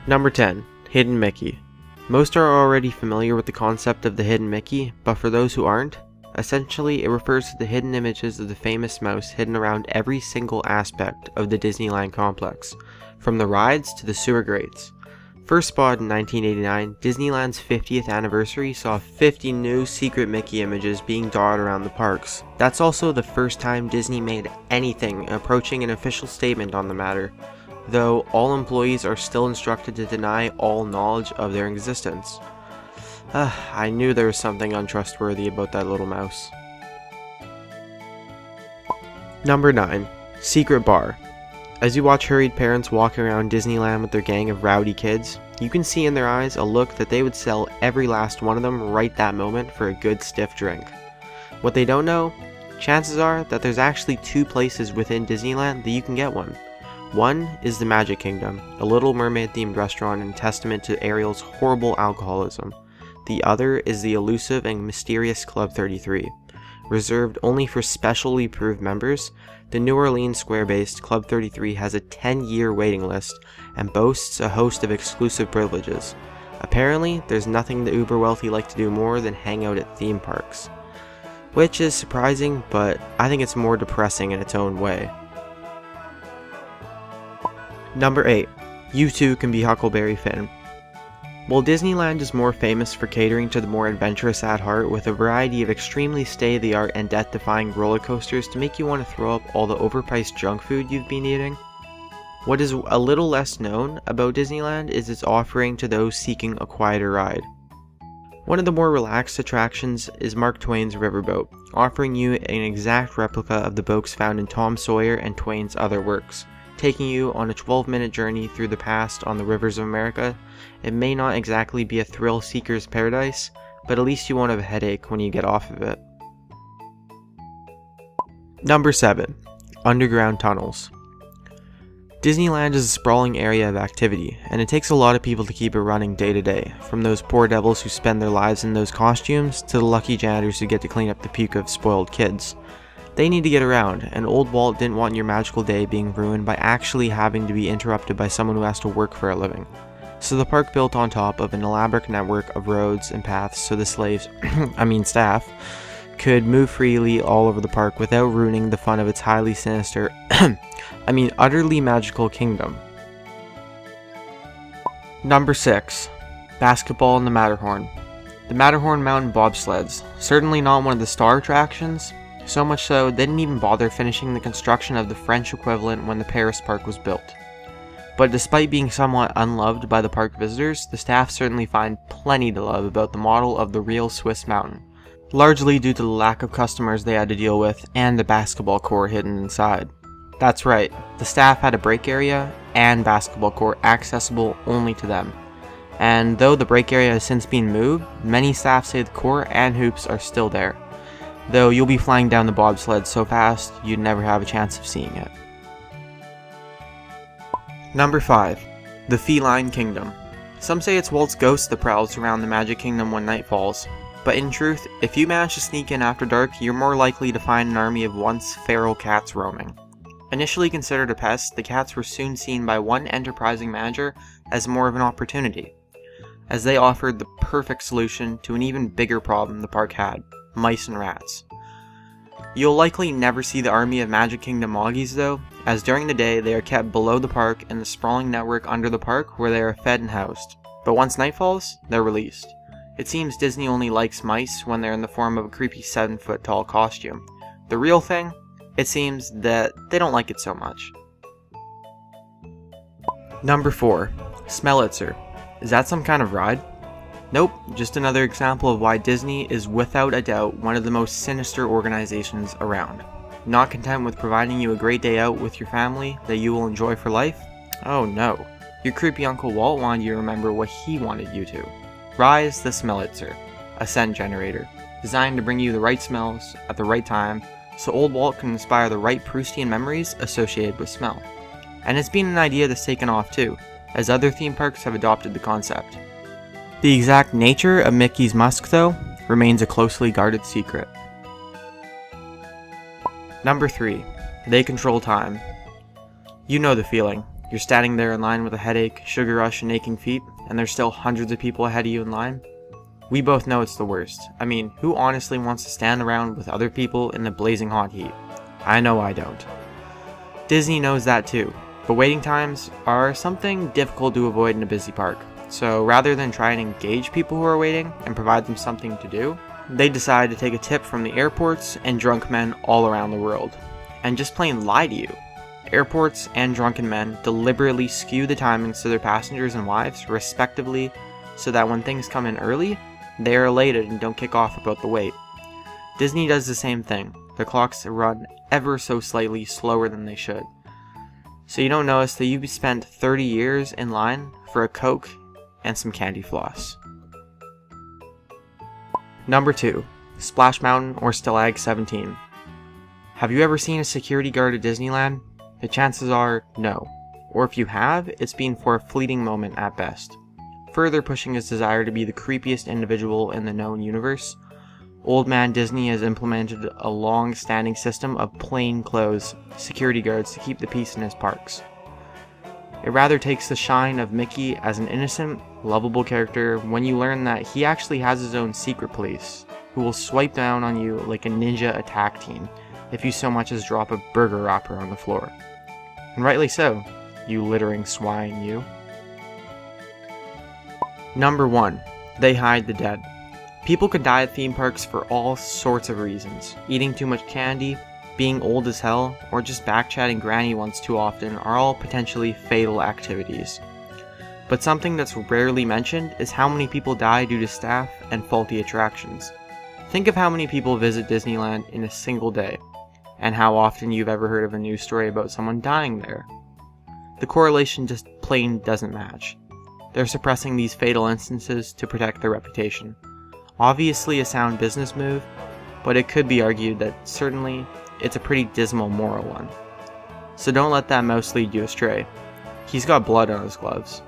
Number 10. Hidden Mickey. Most are already familiar with the concept of the Hidden Mickey, but for those who aren't, essentially it refers to the hidden images of the famous mouse hidden around every single aspect of the Disneyland complex, from the rides to the sewer grates. First spotted in 1989, Disneyland's 50th anniversary saw 50 new secret Mickey images being dotted around the parks. That's also the first time Disney made anything approaching an official statement on the matter, though all employees are still instructed to deny all knowledge of their existence. I knew there was something untrustworthy about that little mouse. Number 9. Secret Bar. As you watch hurried parents walking around Disneyland with their gang of rowdy kids, you can see in their eyes a look that they would sell every last one of them right that moment for a good stiff drink. What they don't know, chances are that there's actually 2 places within Disneyland that you can get one. One is the Magic Kingdom, a Little Mermaid themed restaurant and testament to Ariel's horrible alcoholism. The other is the elusive and mysterious Club 33. Reserved only for specially approved members, the New Orleans Square-based Club 33 has a 10-year waiting list and boasts a host of exclusive privileges. Apparently, there's nothing the uber wealthy like to do more than hang out at theme parks. Which is surprising, but I think it's more depressing in its own way. Number 8. You too can be Huckleberry Finn. While Disneyland is more famous for catering to the more adventurous at heart with a variety of extremely state-of-the-art and death-defying roller coasters to make you want to throw up all the overpriced junk food you've been eating, what is a little less known about Disneyland is its offering to those seeking a quieter ride. One of the more relaxed attractions is Mark Twain's Riverboat, offering you an exact replica of the boats found in Tom Sawyer and Twain's other works. Taking you on a 12-minute journey through the past on the rivers of America. It may not exactly be a thrill seeker's paradise, but at least you won't have a headache when you get off of it. Number 7. Underground Tunnels. Disneyland is a sprawling area of activity, and it takes a lot of people to keep it running day to day, from those poor devils who spend their lives in those costumes to the lucky janitors who get to clean up the puke of spoiled kids. They need to get around, and Old Walt didn't want your magical day being ruined by actually having to be interrupted by someone who has to work for a living. So the park built on top of an elaborate network of roads and paths so the slaves, staff, could move freely all over the park without ruining the fun of its highly sinister, utterly magical kingdom. Number 6. Basketball in the Matterhorn. The Matterhorn Mountain Bobsleds, certainly not one of the star attractions. So much so, they didn't even bother finishing the construction of the French equivalent when the Paris park was built. But despite being somewhat unloved by the park visitors, the staff certainly find plenty to love about the model of the real Swiss mountain, largely due to the lack of customers they had to deal with and the basketball court hidden inside. That's right, the staff had a break area and basketball court accessible only to them. And though the break area has since been moved, many staff say the court and hoops are still there. Though you'll be flying down the bobsled so fast, you'd never have a chance of seeing it. Number 5. The Feline Kingdom. Some say it's Walt's ghost that prowls around the Magic Kingdom when night falls, but in truth, if you manage to sneak in after dark, you're more likely to find an army of once feral cats roaming. Initially considered a pest, the cats were soon seen by one enterprising manager as more of an opportunity, as they offered the perfect solution to an even bigger problem the park had: mice and rats. You'll likely never see the army of Magic Kingdom Moggies though, as during the day they are kept below the park in the sprawling network under the park where they are fed and housed. But once night falls, they're released. It seems Disney only likes mice when they're in the form of a creepy 7-foot tall costume. The real thing? It seems that they don't like it so much. Number 4. Smellitzer. Is that some kind of ride? Nope, just another example of why Disney is without a doubt one of the most sinister organizations around. Not content with providing you a great day out with your family that you will enjoy for life? Oh no, your creepy Uncle Walt wanted you to remember what he wanted you to. Rise the Smellitzer, a scent generator, designed to bring you the right smells at the right time so Old Walt can inspire the right Proustian memories associated with smell. And it's been an idea that's taken off too, as other theme parks have adopted the concept. The exact nature of Mickey's musk, though, remains a closely guarded secret. Number 3. They control time. You know the feeling. You're standing there in line with a headache, sugar rush, and aching feet, and there's still hundreds of people ahead of you in line. We both know it's the worst. I mean, who honestly wants to stand around with other people in the blazing hot heat? I know I don't. Disney knows that too, but waiting times are something difficult to avoid in a busy park. So rather than try and engage people who are waiting and provide them something to do, they decide to take a tip from the airports and drunk men all around the world, and just plain lie to you. Airports and drunken men deliberately skew the timings to their passengers and wives, respectively, so that when things come in early, they are elated and don't kick off about the wait. Disney does the same thing. The clocks run ever so slightly slower than they should. So you don't notice that you've spent 30 years in line for a Coke and some candy floss. Number 2. Splash Mountain or Stalag 17. Have you ever seen a security guard at Disneyland? The chances are no. Or if you have, it's been for a fleeting moment at best. Further pushing his desire to be the creepiest individual in the known universe, Old Man Disney has implemented a long-standing system of plainclothes security guards to keep the peace in his parks. It rather takes the shine of Mickey as an innocent, lovable character when you learn that he actually has his own secret police, who will swipe down on you like a ninja attack team if you so much as drop a burger wrapper on the floor. And rightly so, you littering swine, you. Number 1. They hide the dead. People could die at theme parks for all sorts of reasons. Eating too much candy, being old as hell, or just backchatting granny once too often are all potentially fatal activities. But something that's rarely mentioned is how many people die due to staff and faulty attractions. Think of how many people visit Disneyland in a single day, and how often you've ever heard of a news story about someone dying there. The correlation just plain doesn't match. They're suppressing these fatal instances to protect their reputation. Obviously a sound business move, but it could be argued that certainly it's a pretty dismal moral one. So don't let that mouse lead you astray. He's got blood on his gloves.